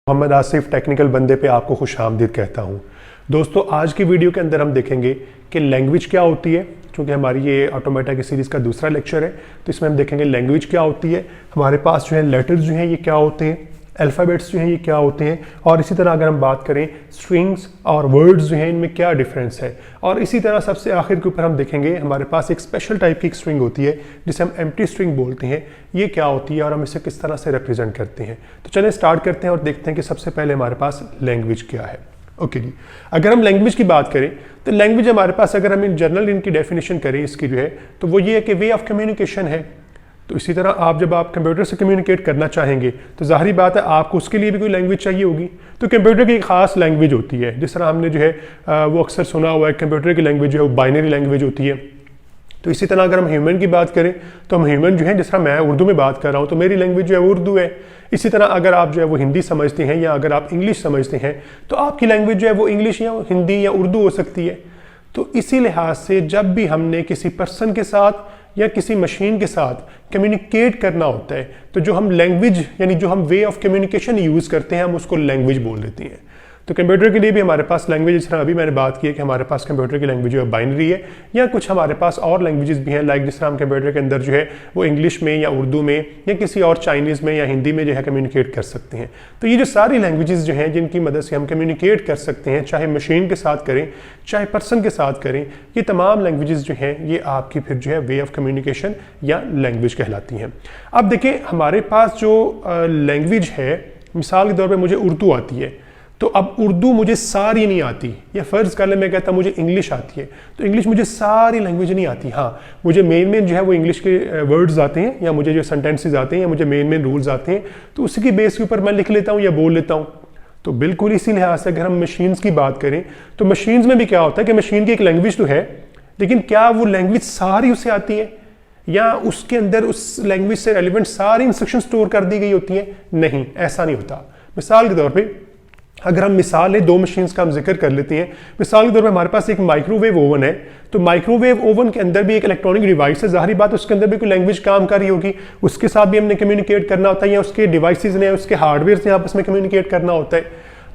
Mohammad Asif technical बंदे पे आपको खुशामदीद कहता हूँ। दोस्तों, आज की वीडियो के अंदर हम देखेंगे कि लैंग्वेज क्या होती है। क्योंकि हमारी ये ऑटोमेटा की सीरीज़ का दूसरा लेक्चर है, तो इसमें हम देखेंगे लैंग्वेज क्या होती है, हमारे पास जो है लेटर्स जो हैं ये क्या होते हैं, अल्फ़ाबेट्स जो हैं ये क्या होते हैं, और इसी तरह अगर हम बात करें स्ट्रिंग्स और वर्ड्स जो हैं इनमें क्या डिफरेंस है। और इसी तरह सबसे आखिर के ऊपर हम देखेंगे हमारे पास एक स्पेशल टाइप की एक स्ट्रिंग होती है जिसे हम एम्प्टी स्ट्रिंग बोलते हैं, ये क्या होती है और हम इसे किस तरह से रिप्रेजेंट करते हैं। तो चलें स्टार्ट करते हैं और देखते हैं कि सबसे पहले हमारे पास लैंग्वेज क्या है। ओके जी, अगर हम लैंग्वेज की बात करें तो लैंग्वेज हमारे पास, अगर हम इन जनरल इनकी डेफिनेशन करें इसकी जो है, तो वो ये है कि वे ऑफ कम्युनिकेशन है। तो इसी तरह जब आप कंप्यूटर से कम्युनिकेट करना चाहेंगे तो ज़ाहिर बात है आपको उसके लिए भी कोई लैंग्वेज चाहिए होगी। तो कंप्यूटर की एक ख़ास लैंग्वेज होती है, जिस तरह हमने जो है वो अक्सर सुना हुआ है, कंप्यूटर की लैंग्वेज जो है वो बाइनरी लैंग्वेज होती है। तो इसी तरह अगर हम ह्यूमन की बात करें तो हम ह्यूमन जो है, जिस तरह मैं उर्दू में बात कर रहा हूँ तो मेरी लैंग्वेज जो है वो उर्दू है। इसी तरह अगर आप जो है वो हिंदी समझते हैं या अगर आप इंग्लिश समझते हैं तो आपकी लैंग्वेज जो है वो इंग्लिश या हिंदी या उर्दू हो सकती है। तो इसी लिहाज से जब भी हमने किसी पर्सन के साथ या किसी मशीन के साथ कम्युनिकेट करना होता है तो जो हम लैंग्वेज यानी जो हम वे ऑफ कम्युनिकेशन यूज़ करते हैं हम उसको लैंग्वेज बोल देते हैं। तो कंप्यूटर के लिए भी हमारे पास लैंग्वेज, जिस तरह अभी मैंने बात की है कि हमारे पास कंप्यूटर की लैंग्वेज जो है बाइनरी है, या कुछ हमारे पास और लैंग्वेजेस भी हैं, लाइक जिस तरह हम कंप्यूटर के अंदर जो है वो इंग्लिश में या उर्दू में या किसी और चाइनीज़ में या हिंदी में जो है कम्युनिकेट कर सकते हैं। तो ये जो सारी लैंग्वेजेस जो हैं जिनकी मदद से हम कम्युनिकेट कर सकते हैं, चाहे मशीन के साथ करें चाहे पर्सन के साथ करें, ये तमाम लैंग्वेजेस जो हैं ये आपकी फिर जो है वे ऑफ कम्युनिकेशन या लैंग्वेज कहलाती हैं। अब देखिए हमारे पास जो लैंग्वेज है, मिसाल के तौर पर मुझे उर्दू आती है, तो अब उर्दू मुझे सारी नहीं आती, या फ़र्ज़ कर ले मैं कहता मुझे इंग्लिश आती है, तो इंग्लिश मुझे सारी लैंग्वेज नहीं आती। हाँ, मुझे मेन जो है वो इंग्लिश के वर्ड्स आते हैं या मुझे जो सेंटेंसेस आते हैं या मुझे मेन रूल्स आते हैं, तो उसी की बेस के ऊपर मैं लिख लेता हूँ या बोल लेता हूँ। तो बिल्कुल इसी लिहाज से अगर हम मशीन्स की बात करें तो मशीन्स में भी क्या होता है कि मशीन की एक लैंग्वेज तो है, लेकिन क्या वो लैंग्वेज सारी उसे आती है या उसके अंदर उस लैंग्वेज से रेलिवेंट सारी इंस्ट्रक्शन स्टोर कर दी गई होती हैं? नहीं, ऐसा नहीं होता। मिसाल के तौर पर अगर हम मिसाल है दो मशीन्स का हम जिक्र कर लेते हैं। मिसाल के तौर पे हमारे पास एक माइक्रोवेव ओवन है, तो माइक्रोवेव ओवन के अंदर भी एक इलेक्ट्रॉनिक डिवाइस है, ज़ाहिर बात उसके अंदर भी कोई लैंग्वेज काम कर रही होगी, उसके साथ भी हमने कम्युनिकेट करना होता है या उसके डिवाइसेज ने उसके हार्डवेयर से आपस में कम्युनिकेट करना होता है।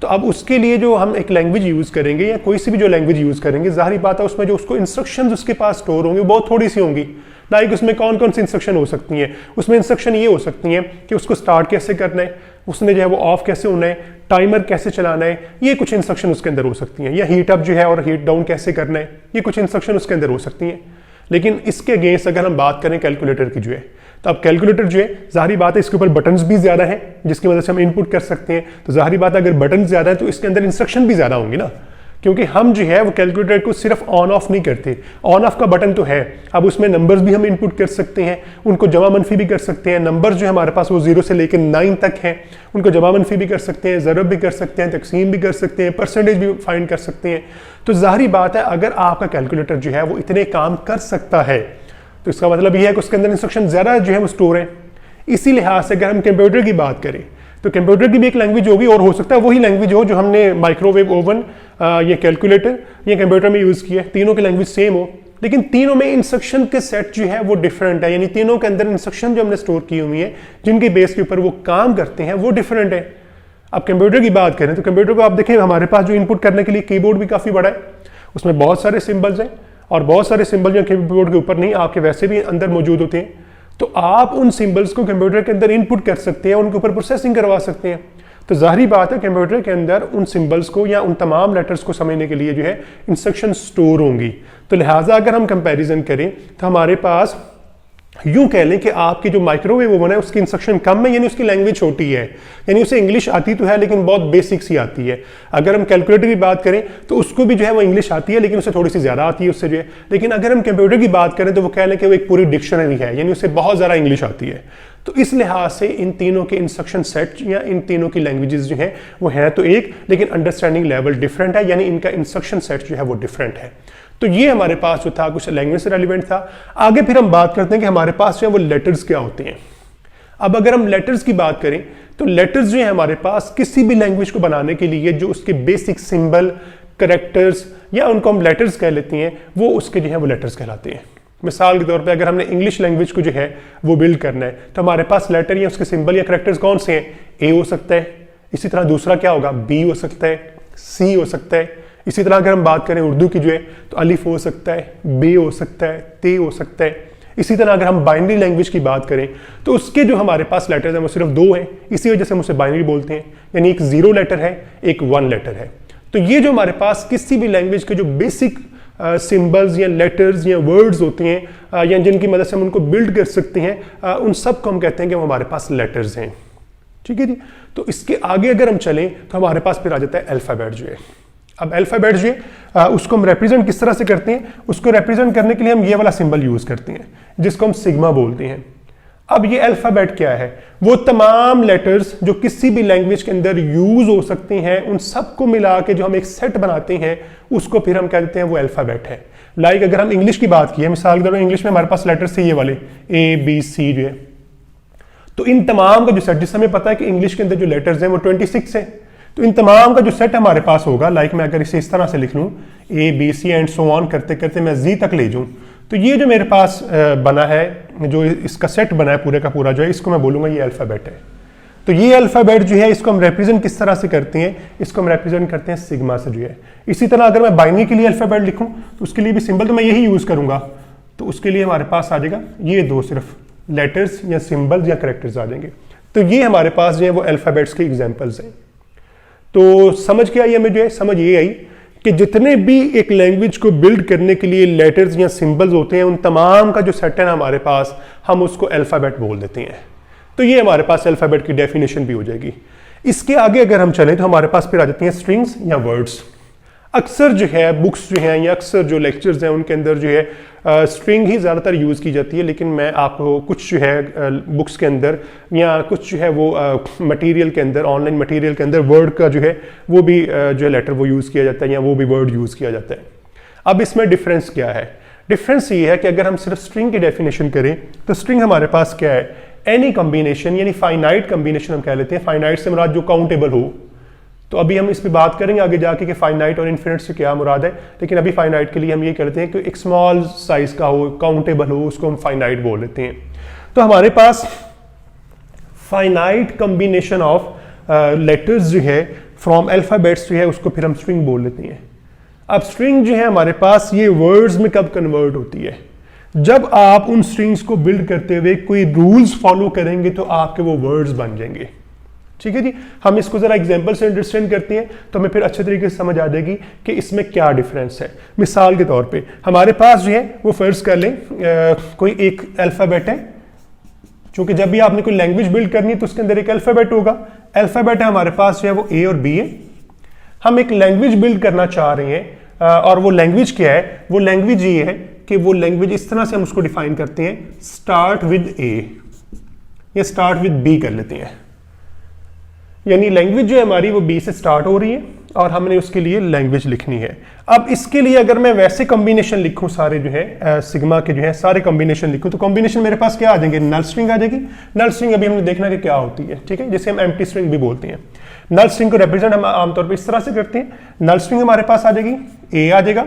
तो अब उसके लिए जो हम एक लैंग्वेज यूज़ करेंगे या कोई सी भी जो लैंग्वेज यूज़ करेंगे, ज़ाहिर बात है उसमें जो उसको इंस्ट्रक्शंस उसके पास स्टोर होंगे बहुत थोड़ी सी होंगी। लाइक उसमें कौन कौन सी इंस्ट्रक्शन हो सकती हैं? उसमें इंस्ट्रक्शन ये हो सकती हैं कि उसको स्टार्ट कैसे करना है, उसने जो है वो ऑफ कैसे होना है, टाइमर कैसे चलाना है, ये कुछ इंस्ट्रक्शन उसके अंदर हो सकती हैं, या हीट अप जो है और हीट डाउन कैसे करना है, ये कुछ इंस्ट्रक्शन उसके अंदर हो सकती हैं। लेकिन इसके अगेंस्ट अगर हम बात करें कैलकुलेटर की जो है, तो अब कैलकुलेटर जो है ज़ाहिर बात है इसके ऊपर बटन्स भी ज़्यादा हैं जिसकी मदद से हम इनपुट कर सकते हैं। तो ज़ाहिर बात है अगर बटन ज़्यादा है तो इसके अंदर इंस्ट्रक्शन भी ज़्यादा होंगे ना, क्योंकि हम जो है वो कैलकुलेटर को सिर्फ ऑन ऑफ नहीं करते। ऑन ऑफ का बटन तो है, अब उसमें नंबर्स भी हम इनपुट कर सकते हैं, उनको जमा मनफी भी कर सकते हैं। नंबर्स जो है हमारे पास वो 0 से लेकर 9 तक हैं, उनको जमा मनफी भी कर सकते हैं, ज़रब भी कर सकते हैं, तकसीम भी कर सकते हैं, परसेंटेज भी फाइंड कर सकते हैं। तो ज़ाहिर बात है अगर आपका कैलकुलेटर जो है वो इतने काम कर सकता है तो इसका मतलब ये है कि उसके अंदर इंस्ट्रक्शन ज़्यादा जो है वो स्टोर है। इसी लिहाज से अगर हम कंप्यूटर की बात करें तो कंप्यूटर की भी एक लैंग्वेज होगी, और हो सकता है वही लैंग्वेज हो जो हमने माइक्रोवेव ओवन या कैलकुलेटर या कंप्यूटर में यूज़ किया है, तीनों की लैंग्वेज सेम हो, लेकिन तीनों में इंस्ट्रक्शन के सेट जो है वो डिफरेंट है। यानी तीनों के अंदर इंस्ट्रक्शन जो हमने स्टोर की हुई है जिनके बेस के ऊपर वो काम करते हैं वो डिफरेंट है। अब कंप्यूटर की बात करें तो कंप्यूटर को आप देखें हमारे पास जो इनपुट करने के लिए कीबोर्ड भी काफ़ी बड़ा है, उसमें बहुत सारे सिम्बल्स हैं, और बहुत सारे सिंबल जो कीबोर्ड के ऊपर नहीं आपके वैसे भी अंदर मौजूद होते हैं। तो आप उन सिंबल्स को कंप्यूटर के अंदर इनपुट कर सकते हैं, उनके ऊपर प्रोसेसिंग करवा सकते हैं। तो जाहिर बात है कंप्यूटर के अंदर उन सिंबल्स को या उन तमाम लेटर्स को समझने के लिए जो है इंस्ट्रक्शन स्टोर होंगी। तो लिहाजा अगर हम कंपैरिजन करें तो हमारे पास यूं कह लें कि आपकी जो माइक्रोवेव ओवन है उसकी इंस्ट्रक्शन कम है, यानी उसकी लैंग्वेज छोटी है, यानी उसे इंग्लिश आती तो है लेकिन बहुत बेसिक सी आती है। अगर हम कैलकुलेटर की बात करें तो उसको भी जो है वो इंग्लिश आती है लेकिन उसे थोड़ी सी ज़्यादा आती है उससे जो है। लेकिन अगर हम कंप्यूटर की बात करें तो वो कह लें कि वो एक पूरी डिक्शनरी है, यानी उसे बहुत ज़्यादा इंग्लिश आती है। तो इस लिहाज से इन तीनों के इंस्ट्रक्शन सेट या इन तीनों की लैंग्वेजेस जो हैं वो हैं तो एक, लेकिन अंडरस्टैंडिंग लेवल डिफरेंट है, यानी इनका इंस्ट्रक्शन सेट जो है वो डिफरेंट है। तो ये हमारे पास जो था कुछ लैंग्वेज से रेलिवेंट था। आगे फिर हम बात करते हैं कि हमारे पास जो है वो लेटर्स क्या होते हैं। अब अगर हम लेटर्स की बात करें तो लेटर्स जो है हमारे पास किसी भी लैंग्वेज को बनाने के लिए जो उसके बेसिक सिंबल, करेक्टर्स या उनको हम लेटर्स कह लेते हैं, वो उसके जो है वो लेटर्स कहलाते हैं। मिसाल के तौर पे अगर हमने इंग्लिश लैंग्वेज को जो है वो बिल्ड करना है तो हमारे पास लेटर या उसके सिंबल या करेक्टर्स कौन से हैं? ए हो सकता है, इसी तरह दूसरा क्या होगा, बी हो सकता है, सी हो सकता है। इसी तरह अगर हम बात करें उर्दू की जो है तो अलिफ हो सकता है, बे हो सकता है, ते हो सकता है। इसी तरह अगर हम बाइनरी लैंग्वेज की बात करें तो उसके जो हमारे पास लेटर्स हैं वो सिर्फ 2 हैं, इसी वजह से हम उसे बाइनरी बोलते हैं, यानी एक 0 लेटर है, एक 1 लेटर है। तो ये जो हमारे पास किसी भी लैंग्वेज के जो बेसिक सिंबल्स या लेटर्स या वर्ड्स होते हैं या जिनकी मदद से हम उनको बिल्ड कर सकते हैं, उन सब को हम कहते हैं कि वो हमारे पास लेटर्स हैं। ठीक है जी। तो इसके आगे अगर हम चलें तो हमारे पास फिर आ जाता है अल्फाबेट जो है। अब अल्फाबेट जो है उसको हम रिप्रेजेंट किस तरह से करते हैं, उसको रिप्रेजेंट करने के लिए हम ये वाला सिंबल यूज करते हैं जिसको हम सिग्मा बोलते हैं। अब ये अल्फाबेट क्या है, वो तमाम लेटर्स जो किसी भी लैंग्वेज के अंदर यूज हो सकते हैं उन सबको मिला के जो हम एक सेट बनाते हैं उसको फिर हम कहते हैं वो अल्फाबेट है। लाइक अगर हम इंग्लिश की बात की, मिसाल के तौर पर इंग्लिश में हमारे पास लेटर्स थे ये वाले ABC जो है, तो इन तमाम का जो सेट, जिस हमें पता है कि इंग्लिश के अंदर जो लेटर्स हैं वो 26 है, तो इन तमाम का जो सेट हमारे पास होगा, लाइक मैं अगर इसे इस तरह से लिख लूँ ABC एंड सो ऑन करते करते मैं Z तक ले जाऊँ, तो ये जो मेरे पास बना है, जो इसका सेट बना है पूरे का पूरा जो है, इसको मैं बोलूँगा ये अल्फाबेट है। तो ये अल्फाबेट जो है इसको हम रिप्रेजेंट किस तरह से करते हैं, इसको हम रिप्रेजेंट करते हैं सिग्मा से जो है। इसी तरह अगर मैं बाइनरी के लिए अल्फाबेट लिखूँ तो उसके लिए भी सिंबल तो मैं यही यूज़ करूँगा, तो उसके लिए हमारे पास आ जाएगा ये 2 सिर्फ लेटर्स या सिंबल्स या करेक्टर्स आ जाएंगे। तो ये हमारे पास जो है वो अल्फाबेट्स के एग्जाम्पल्स हैं। तो समझ के आई हमें जो है, समझ ये आई कि जितने भी एक लैंग्वेज को बिल्ड करने के लिए लेटर्स या सिंबल्स होते हैं उन तमाम का जो सेट है हमारे पास, हम उसको अल्फाबेट बोल देते हैं। तो ये हमारे पास अल्फाबेट की डेफिनेशन भी हो जाएगी। इसके आगे अगर हम चलें तो हमारे पास फिर आ जाती हैं स्ट्रिंग्स या वर्ड्स। अक्सर जो है बुक्स जो हैं या अक्सर जो लेक्चर्स हैं उनके अंदर जो है स्ट्रिंग ही ज़्यादातर यूज़ की जाती है, लेकिन मैं आपको कुछ जो है बुक्स के अंदर या कुछ जो है वो मटेरियल के अंदर, ऑनलाइन मटेरियल के अंदर वर्ड का जो है वो भी जो है लेटर वो यूज़ किया जाता है या वो भी वर्ड यूज़ किया जाता है। अब इसमें डिफरेंस क्या है? डिफरेंस ये है कि अगर हम सिर्फ स्ट्रिंग की डेफिनेशन करें तो स्ट्रिंग हमारे पास क्या है, एनी कॉम्बिनेशन, यानी फाइनाइट कॉम्बिनेशन हम कह लेते हैं। फाइनाइट से मुराद जो काउंटेबल हो, तो अभी हम इस पे बात करेंगे आगे जाके कि फाइनाइट और इन्फिनिट से क्या मुराद है, लेकिन अभी फाइनाइट के लिए हम ये कहते हैं कि एक स्मॉल साइज का हो, काउंटेबल हो, उसको हम फाइनाइट बोल लेते हैं। तो हमारे पास फाइनाइट कॉम्बिनेशन ऑफ लेटर्स जो है फ्रॉम अल्फाबेट्स जो है उसको फिर हम स्ट्रिंग बोल लेते हैं। अब स्ट्रिंग जो है हमारे पास ये वर्ड्स में कब कन्वर्ट होती है, जब आप उन स्ट्रिंग्स को बिल्ड करते हुए कोई रूल्स फॉलो करेंगे तो आपके वो वर्ड्स बन जाएंगे। ठीक है जी। हम इसको जरा एग्जांपल से अंडरस्टैंड करते हैं तो हमें फिर अच्छे तरीके से समझ आ जाएगी कि इसमें क्या डिफरेंस है। मिसाल के तौर पे हमारे पास जो है वो फर्ज कर लें कोई एक अल्फाबेट है, क्योंकि जब भी आपने कोई लैंग्वेज बिल्ड करनी है तो उसके अंदर एक अल्फाबेट होगा। अल्फाबेट है हमारे पास जो है वो A और B है। हम एक लैंग्वेज बिल्ड करना चाह रहे हैं और वो लैंग्वेज क्या है, वो लैंग्वेज ये है कि वो लैंग्वेज इस तरह से हम उसको डिफाइन करते हैं, स्टार्ट विद A या स्टार्ट विद B कर लेते हैं। यानी लैंग्वेज जो है हमारी वो B से स्टार्ट हो रही है और हमने उसके लिए लैंग्वेज लिखनी है। अब इसके लिए अगर मैं वैसे कॉम्बिनेशन लिखूं, सारे जो है सिग्मा के जो है सारे कॉम्बिनेशन लिखूं, तो कॉम्बिनेशन मेरे पास क्या आ जाएंगे, नल स्ट्रिंग आ जाएगी। नल स्ट्रिंग अभी हमने देखना कि क्या होती है, ठीक है, जिसे हम एम्प्टी स्ट्रिंग भी बोलते हैं। नल स्ट्रिंग को रिप्रेजेंट हम आमतौर पर इस तरह से करते हैं, नल स्ट्रिंग हमारे पास आ जाएगी, A आ जाएगा,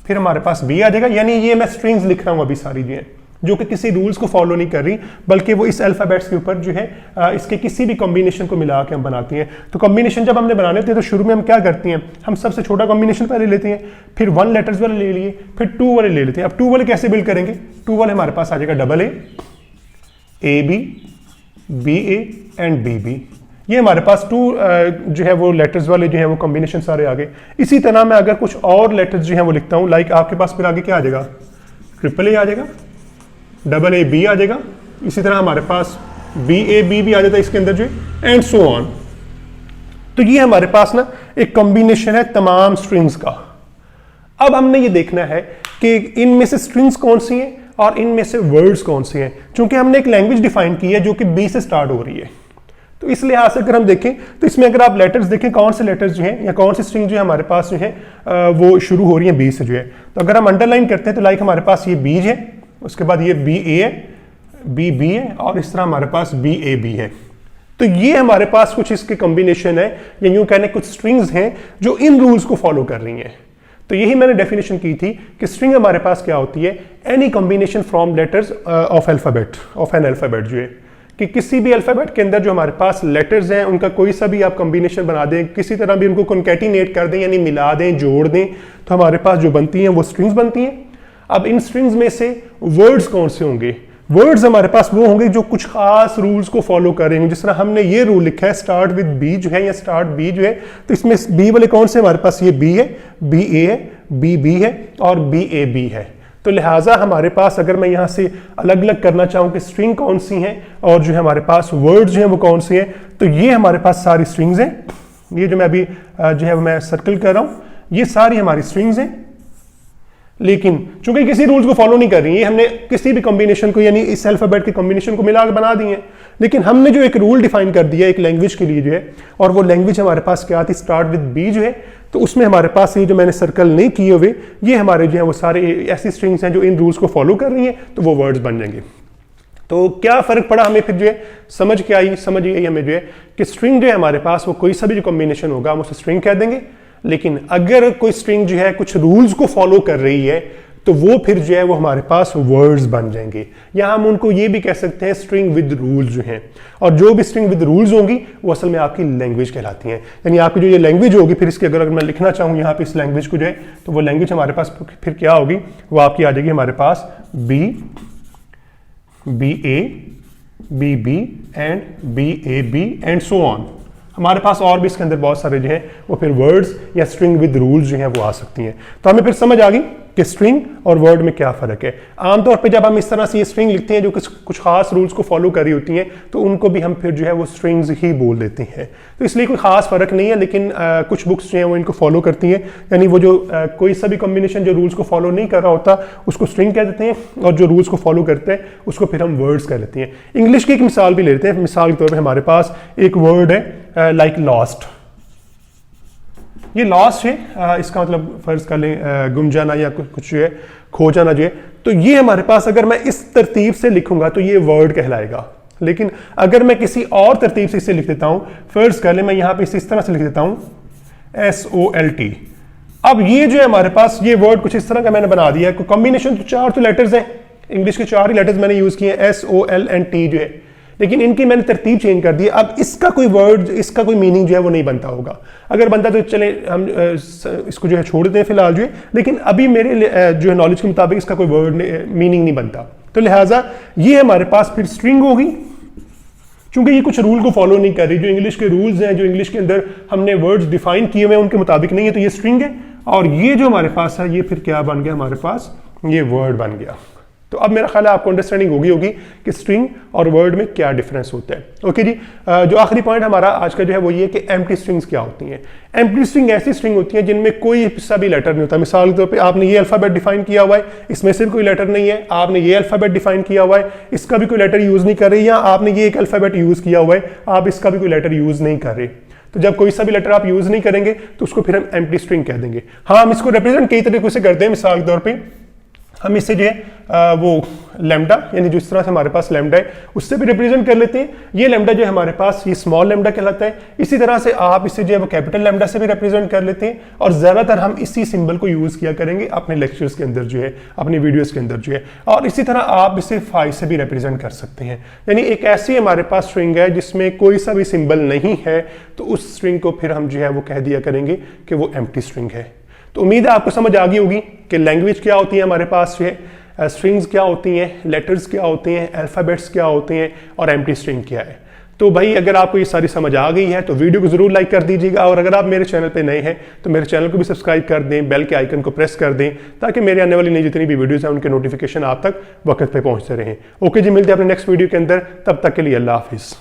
फिर हमारे पास B आ जाएगा। यानी ये मैं स्ट्रिंग्स लिख रहा हूँ अभी सारी जो है, जो कि किसी रूल्स को फॉलो नहीं कर रही, बल्कि वो इस अल्फाबेट्स के ऊपर जो है इसके किसी भी कॉम्बिनेशन को मिला के हम बनाते हैं। तो कॉम्बिनेशन जब हमने बनाने होते हैं तो शुरू में हम क्या करते हैं, हम सबसे छोटा कॉम्बिनेशन पहले लेते हैं, फिर 1 लेटर्स वाले ले लिए, फिर 2 वाले ले लेते हैं। अब 2 वाले कैसे बिल्ड करेंगे, 2 वाले हमारे पास आ जाएगा AA, AB, BA and BB। ये हमारे पास 2 जो है वो लेटर्स वाले जो है वो कॉम्बिनेशन सारे आ गए। इसी तरह मैं अगर कुछ और लेटर्स जो है वो लिखता हूँ, लाइक आपके पास फिर आगे क्या आ जाएगा, AAA आ जाएगा, AA-B आ जाएगा, इसी तरह हमारे पास BA-B भी आ जाता है इसके अंदर जो है, एंड सो ऑन। तो ये हमारे पास ना एक कॉम्बिनेशन है तमाम स्ट्रिंग्स का। अब हमने ये देखना है कि इनमें से स्ट्रिंग्स कौन सी हैं और इनमें से वर्ड्स कौन से हैं, क्योंकि हमने एक लैंग्वेज डिफाइन की है जो कि B से स्टार्ट हो रही है। तो इस लिहाज से अगर हम देखें तो इसमें अगर आप लेटर्स देखें, कौन से लेटर्स जो हैं या कौन सी स्ट्रिंग जो है हमारे पास जो है वो शुरू हो रही है B से जो है। तो अगर हम अंडरलाइन करते हैं तो लाइक हमारे पास ये B है, उसके बाद ये BA है, BB है और इस तरह हमारे पास BAB है। तो ये हमारे पास कुछ इसके कॉम्बिनेशन है या यूं कहने कुछ स्ट्रिंग्स हैं जो इन रूल्स को फॉलो कर रही हैं। तो यही मैंने डेफिनेशन की थी कि स्ट्रिंग हमारे पास क्या होती है, any combination from letters of an alphabet जो है। कि किसी भी अल्फ़ाबेट के अंदर जो हमारे पास लेटर्स हैं उनका कोई सा भी आप कॉम्बिनेशन बना दें, किसी तरह भी उनको कॉन्कैटिनेट कर दें यानी मिला दें, जोड़ दें, तो हमारे पास जो बनती हैं वो स्ट्रिंग्स बनती हैं। अब इन स्ट्रिंग्स में से वर्ड्स कौन से होंगे? वर्ड्स हमारे पास वो होंगे जो कुछ खास रूल्स को फॉलो करेंगे। जिस तरह हमने ये रूल लिखा है स्टार्ट विद बी जो है या स्टार्ट बी जो है, तो इसमें बी वाले कौन से हमारे पास? ये बी है, बी ए है, बी बी है और बी ए बी है। तो लिहाजा हमारे पास अगर मैं यहाँ से अलग अलग करना चाहूँ कि स्ट्रिंग कौन सी हैं और जो है हमारे पास वर्ड्स जो हैं वो कौन से हैं, तो ये हमारे पास सारी स्ट्रिंग्स हैं। ये जो मैं अभी जो है मैं सर्कल कर रहा हूँ, ये सारी हमारी स्ट्रिंग्स हैं। लेकिन चूंकि किसी रूल्स को फॉलो नहीं कर रही है, हमने किसी भी कॉम्बिनेशन को यानी इस अल्फाबेट के कॉम्बिनेशन को मिलाकर बना दी है, लेकिन हमने जो एक रूल डिफाइन कर दिया एक लैंग्वेज के लिए जो है, और वो लैंग्वेज हमारे पास क्या थी? स्टार्ट विद बी जो है। तो उसमें हमारे पास ये जो मैंने सर्कल नहीं किए हुए, ये हमारे जो है वो सारे ऐसी स्ट्रिंग्स हैं जो इन रूल्स को फॉलो कर रही हैं, तो वो वर्ड्स बन जाएंगे। तो क्या फर्क पड़ा हमें फिर जो है? समझ के आई, समझ गई हमें जो है कि स्ट्रिंग जो है हमारे पास वो कोई सा भी जो कॉम्बिनेशन होगा हम उसे स्ट्रिंग कह देंगे। लेकिन अगर कोई स्ट्रिंग जो है कुछ रूल्स को फॉलो कर रही है तो वो फिर जो है वो हमारे पास वर्ड्स बन जाएंगे, या हम उनको ये भी कह सकते हैं स्ट्रिंग विद रूल्स जो हैं। और जो भी स्ट्रिंग विद रूल्स होंगी वो असल में आपकी लैंग्वेज कहलाती हैं। यानी आपकी जो ये लैंग्वेज होगी, फिर इसके अगर मैं लिखना चाहूँ यहाँ पे इस लैंग्वेज को जो है, तो वो लैंग्वेज हमारे पास फिर क्या होगी? वो आपकी आ जाएगी हमारे पास B, B A, B B and B A B and so on. हमारे पास और भी इसके अंदर बहुत सारे जो हैं वो फिर वर्ड्स या स्ट्रिंग विद रूल्स जो हैं वो आ सकती हैं। तो हमें फिर समझ आ गई कि स्ट्रिंग और वर्ड में क्या फर्क है। आमतौर पे जब हम इस तरह से ये स्ट्रिंग लिखते हैं जो कुछ खास रूल्स को फॉलो कर रही होती हैं, तो उनको भी हम फिर जो है वो स्ट्रिंग्स ही बोल देते हैं। तो इसलिए कोई खास फर्क नहीं है, लेकिन कुछ बुक्स जो हैं वो इनको फॉलो करती हैं। यानी वो जो कोई सा भी कॉम्बिनेशन जो रूल्स को फॉलो नहीं कर रहा होता उसको स्ट्रिंग कह देते हैं, और जो रूल्स को फॉलो करते हैं उसको फिर हम वर्ड्स कह लेते हैं। इंग्लिश की एक मिसाल भी ले लेते हैं। मिसाल के तौर पर हमारे पास एक वर्ड है लाइक लॉस्ट। ये लॉस्ट है, इसका मतलब फर्ज कर लें गुम जाना या कुछ जो है खो जाना जो है। तो ये हमारे पास अगर मैं इस तरतीब से लिखूंगा तो ये वर्ड कहलाएगा। लेकिन अगर मैं किसी और तरतीब से इसे लिख देता हूं, फर्ज कर लें मैं यहां पे इसे इस तरह से लिख देता हूं SOLT। अब ये जो है हमारे पास ये वर्ड कुछ इस तरह का मैंने बना दिया है। कॉम्बिनेशन तो 4 लेटर्स हैं, इंग्लिश के 4 ही लेटर्स मैंने यूज किए हैं, SOLNT जो है, लेकिन इनकी मैंने तरतीब चेंज कर दी। अब इसका कोई वर्ड, इसका कोई मीनिंग जो है वो नहीं बनता होगा। अगर बनता तो चले हम इसको जो है छोड़ देते हैं फिलहाल जो है, लेकिन अभी मेरे जो है नॉलेज के मुताबिक इसका कोई वर्ड मीनिंग नहीं बनता। तो लिहाजा ये हमारे पास फिर स्ट्रिंग होगी, क्योंकि ये कुछ रूल को फॉलो नहीं कर रही। जो इंग्लिश के रूल्स हैं, जो इंग्लिश के अंदर हमने वर्ड्स डिफाइन किए हुए हैं उनके मुताबिक नहीं है, तो ये स्ट्रिंग है। और ये जो हमारे पास है ये फिर क्या बन गया? हमारे पास ये वर्ड बन गया। तो अब मेरा ख्याल है आपको अंडरस्टैंडिंग होगी कि स्ट्रिंग और वर्ड में क्या डिफरेंस होता है। ओके जी, जो आखिरी पॉइंट हमारा आज का जो है वो ये कि एम्प्टी स्ट्रिंग्स क्या होती हैं। एम्प्टी स्ट्रिंग ऐसी स्ट्रिंग होती है जिनमें कोई सा भी लेटर नहीं होता। मिसाल के तौर पे आपने ये अल्फाबेट डिफाइन किया हुआ है, इसमें सिर्फ कोई लेटर नहीं है। आपने ये अल्फाबेट डिफाइन किया हुआ है, इसका भी कोई लेटर यूज नहीं कर रही, या आपने ये एक अल्फाबेट यूज किया हुआ है, आप इसका भी कोई लेटर यूज नहीं कर रहे। तो जब कोई सा भी लेटर आप यूज नहीं करेंगे तो उसको फिर हम एम्प्टी स्ट्रिंग कह देंगे। हाँ, हम इसको रिप्रेजेंट कई तरीके से करते हैं। मिसाल के तौर पर हम इससे जो है वो लैम्डा, यानी जो इस तरह से हमारे पास लैम्डा है उससे भी रिप्रेजेंट कर लेते हैं। ये लैम्डा जो है हमारे पास ये स्मॉल लैम्डा कहलाता है। इसी तरह से आप इसे जो है वो कैपिटल लैम्डा से भी रिप्रेजेंट कर लेते हैं, और ज्यादातर हम इसी सिंबल को यूज किया करेंगे अपने लेक्चर्स के अंदर जो है, अपनी वीडियोस के अंदर जो है। और इसी तरह आप इसे फाई से भी रिप्रेजेंट कर सकते हैं। यानी एक ऐसी हमारे पास स्ट्रिंग है जिसमें कोई सा भी सिंबल नहीं है, तो उस स्ट्रिंग को फिर हम जो है वो कह दिया करेंगे कि वो एम्प्टी स्ट्रिंग है। तो उम्मीद है आपको समझ आ गई होगी कि लैंग्वेज क्या होती है हमारे पास जो है, स्ट्रिंग्स क्या होती हैं, लेटर्स क्या होते हैं, अल्फ़ाबेट्स क्या होते हैं, और एम्प्टी स्ट्रिंग क्या है। तो भाई अगर आपको ये सारी समझ आ गई है तो वीडियो को जरूर लाइक कर दीजिएगा, और अगर आप मेरे चैनल पे नए हैं तो मेरे चैनल को भी सब्सक्राइब कर दें, बेल के आइकन को प्रेस कर दें, ताकि मेरे आने वाली नई जितनी भी वीडियोस हैं उनके नोटिफिकेशन आप तक वक्त पे पहुंचते रहें। ओके जी, मिलते हैं अपने नेक्स्ट वीडियो के अंदर, तब तक के लिए अल्लाह हाफिज़।